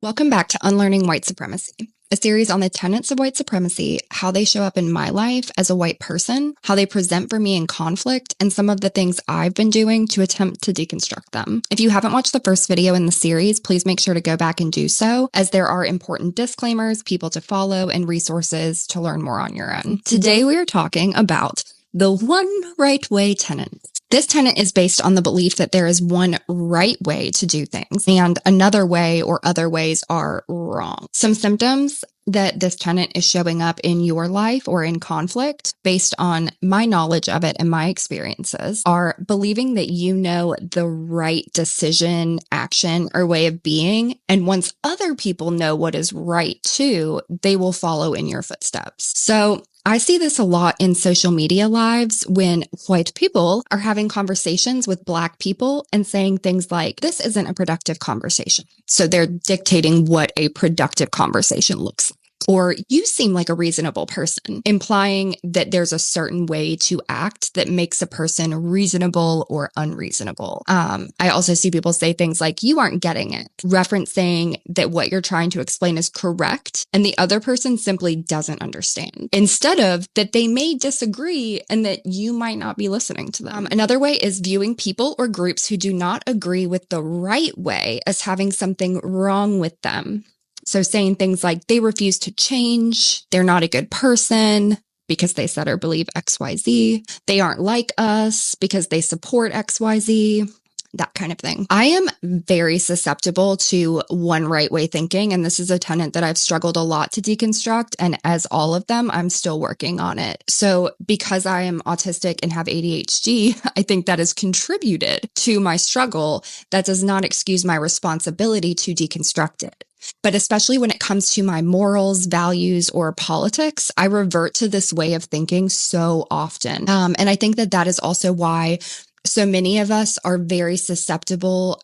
Welcome back to Unlearning White Supremacy, a series on the tenets of white supremacy, how they show up in my life as a white person, how they present for me in conflict, and some of the things I've been doing to attempt to deconstruct them. If you haven't watched the first video in the series, please make sure to go back and do so, as there are important disclaimers, people to follow, and resources to learn more on your own. Today we are talking about the one right way tenet. This tenet is based on the belief that there is one right way to do things and another way or other ways are wrong. Some symptoms that this tenet is showing up in your life or in conflict based on my knowledge of it and my experiences are believing that you know the right decision, action, or way of being. And once other people know what is right too, they will follow in your footsteps. So I see this a lot in social media lives when white people are having conversations with Black people and saying things like, this isn't a productive conversation. So they're dictating what a productive conversation looks like. Or you seem like a reasonable person, implying that there's a certain way to act that makes a person reasonable or unreasonable. I also see people say things like, you aren't getting it, referencing that what you're trying to explain is correct and the other person simply doesn't understand, instead of that they may disagree and that you might not be listening to them. Another way is viewing people or groups who do not agree with the right way as having something wrong with them. So saying things like they refuse to change, they're not a good person because they said or believe XYZ, they aren't like us because they support XYZ, that kind of thing. I am very susceptible to one right way thinking, and this is a tenet that I've struggled a lot to deconstruct, and as all of them, I'm still working on it. So because I am autistic and have ADHD, I think that has contributed to my struggle. That does not excuse my responsibility to deconstruct it. But especially when it comes to my morals, values, or politics, I revert to this way of thinking so often. And I think that that is also why so many of us are very susceptible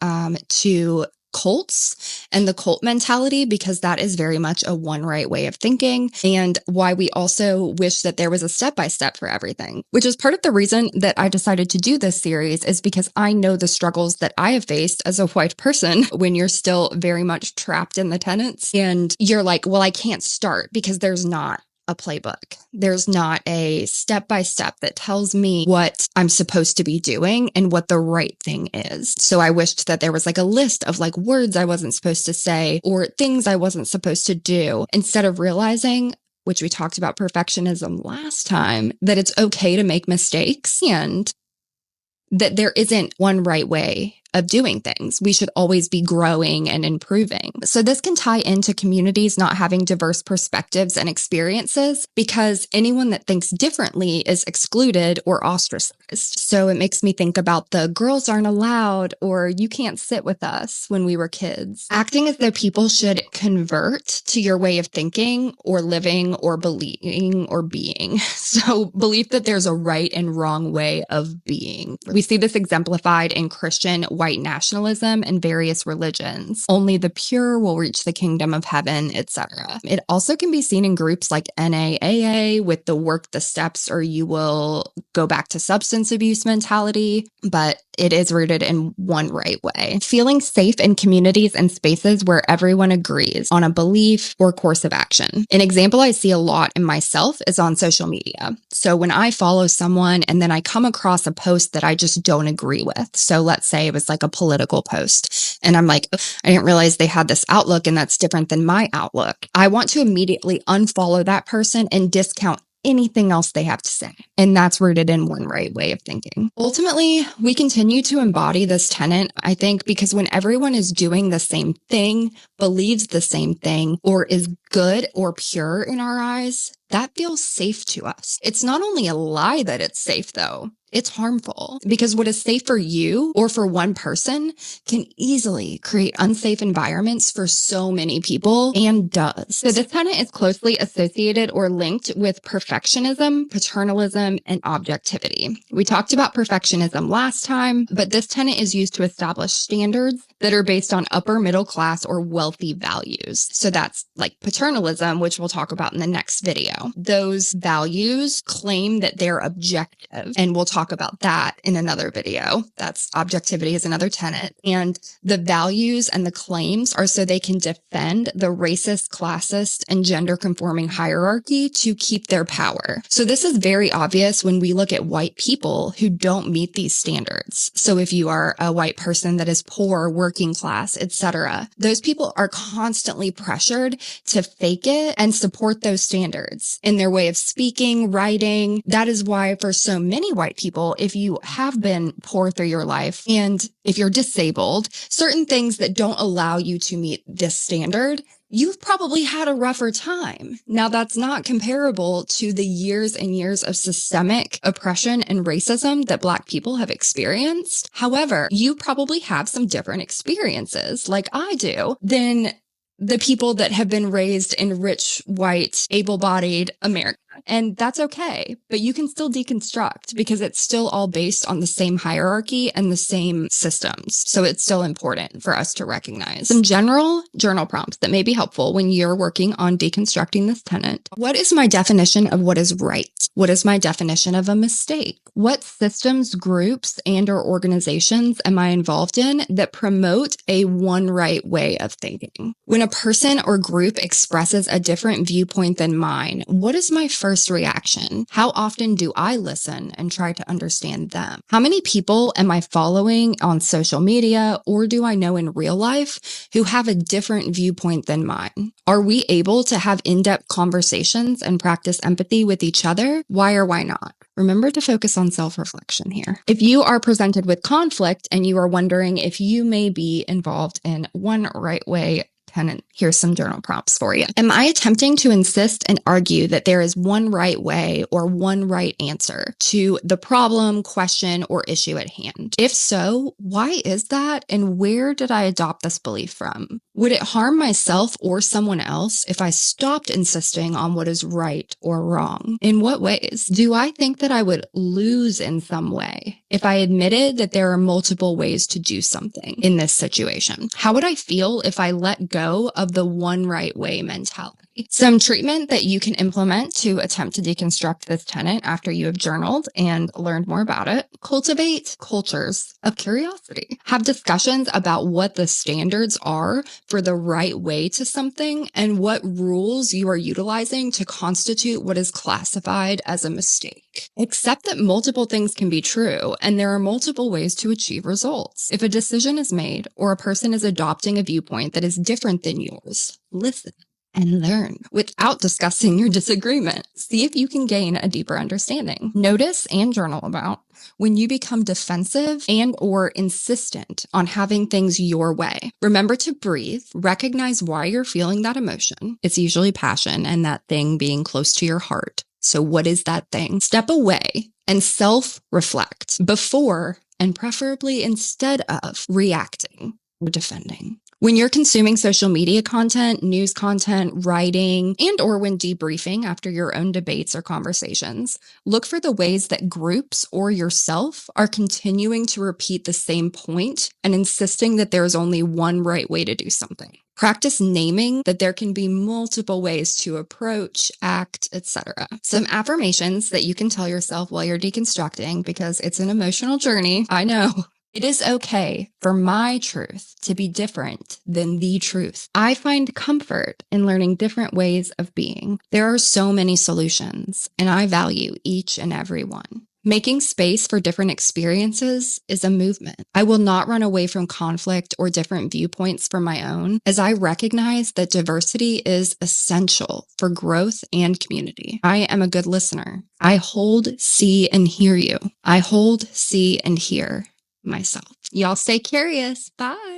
to cults and the cult mentality, because that is very much a one right way of thinking, and why we also wish that there was a step-by-step for everything, which is part of the reason that I decided to do this series, is because I know the struggles that I have faced as a white person when you're still very much trapped in the tenets and you're like, well, I can't start because there's not a playbook. There's not a step-by-step that tells me what I'm supposed to be doing and what the right thing is. So I wished that there was like a list of like words I wasn't supposed to say or things I wasn't supposed to do, instead of realizing, which we talked about perfectionism last time, that it's okay to make mistakes and that there isn't one right way of doing things. We should always be growing and improving. So this can tie into communities not having diverse perspectives and experiences, because anyone that thinks differently is excluded or ostracized. So it makes me think about the girls aren't allowed or you can't sit with us when we were kids. Acting as though people should convert to your way of thinking or living or believing or being. So belief that there's a right and wrong way of being. We see this exemplified in Christian white nationalism and various religions. Only the pure will reach the kingdom of heaven, etc. It also can be seen in groups like NAAA with the work the steps or you will go back to substance abuse mentality, but it is rooted in one right way. Feeling safe in communities and spaces where everyone agrees on a belief or course of action. An example I see a lot in myself is on social media. So when I follow someone and then I come across a post that I just don't agree with. So let's say it was like a political post and I'm like, I didn't realize they had this outlook and that's different than my outlook. I want to immediately unfollow that person and discount anything else they have to say. And that's rooted in one right way of thinking. Ultimately, we continue to embody this tenet, I think, because when everyone is doing the same thing, believes the same thing, or is good or pure in our eyes, that feels safe to us. It's not only a lie that it's safe, though. It's harmful, because what is safe for you or for one person can easily create unsafe environments for so many people, and does. So this tenet is closely associated or linked with perfectionism, paternalism, and objectivity. We talked about perfectionism last time, but this tenet is used to establish standards that are based on upper middle class or wealthy values. So that's like paternalism, which we'll talk about in the next video. Those values claim that they're objective, and we'll talk about that in another video. That's objectivity is another tenet. And the values and the claims are so they can defend the racist, classist, and gender conforming hierarchy to keep their power. So this is very obvious when we look at white people who don't meet these standards. So if you are a white person that is poor, working class, etc., those people are constantly pressured to fake it and support those standards in their way of speaking, writing. That is why for so many white people, if you have been poor through your life and if you're disabled, certain things that don't allow you to meet this standard, you've probably had a rougher time. Now, that's not comparable to the years and years of systemic oppression and racism that Black people have experienced. However, you probably have some different experiences, like I do, than the people that have been raised in rich, white, able-bodied America. And that's okay, but you can still deconstruct because it's still all based on the same hierarchy and the same systems. So it's still important for us to recognize some general journal prompts that may be helpful when you're working on deconstructing this tenet. What is my definition of what is right? What is my definition of a mistake? What systems, groups, and or organizations am I involved in that promote a one right way of thinking? When a person or group expresses a different viewpoint than mine, what is my first reaction? How often do I listen and try to understand them? How many people am I following on social media or do I know in real life who have a different viewpoint than mine? Are we able to have in-depth conversations and practice empathy with each other? Why or why not? Remember to focus on self-reflection here. If you are presented with conflict and you are wondering if you may be involved in one right way tenet, here's some journal prompts for you. Am I attempting to insist and argue that there is one right way or one right answer to the problem, question, or issue at hand? If so, why is that? And where did I adopt this belief from? Would it harm myself or someone else if I stopped insisting on what is right or wrong? In what ways? Do I think that I would lose in some way if I admitted that there are multiple ways to do something in this situation? How would I feel if I let go of the one right way mentality? Some treatment that you can implement to attempt to deconstruct this tenet after you have journaled and learned more about it. Cultivate cultures of curiosity. Have discussions about what the standards are for the right way to something and what rules you are utilizing to constitute what is classified as a mistake. Accept that multiple things can be true and there are multiple ways to achieve results. If a decision is made or a person is adopting a viewpoint that is different than yours, listen and learn without discussing your disagreement. See if you can gain a deeper understanding. Notice and journal about when you become defensive and or insistent on having things your way. Remember to breathe, recognize why you're feeling that emotion. It's usually passion and that thing being close to your heart. So what is that thing? Step away and self-reflect before and preferably instead of reacting or defending. When you're consuming social media content, news content, writing, and or when debriefing after your own debates or conversations, look for the ways that groups or yourself are continuing to repeat the same point and insisting that there is only one right way to do something. Practice naming that there can be multiple ways to approach, act, etc. Some affirmations that you can tell yourself while you're deconstructing, because it's an emotional journey, I know. It is okay for my truth to be different than the truth. I find comfort in learning different ways of being. There are so many solutions, and I value each and every one. Making space for different experiences is a movement. I will not run away from conflict or different viewpoints from my own, as I recognize that diversity is essential for growth and community. I am a good listener. I hold, see, and hear you. I hold, see, and hear myself. Y'all stay curious. Bye.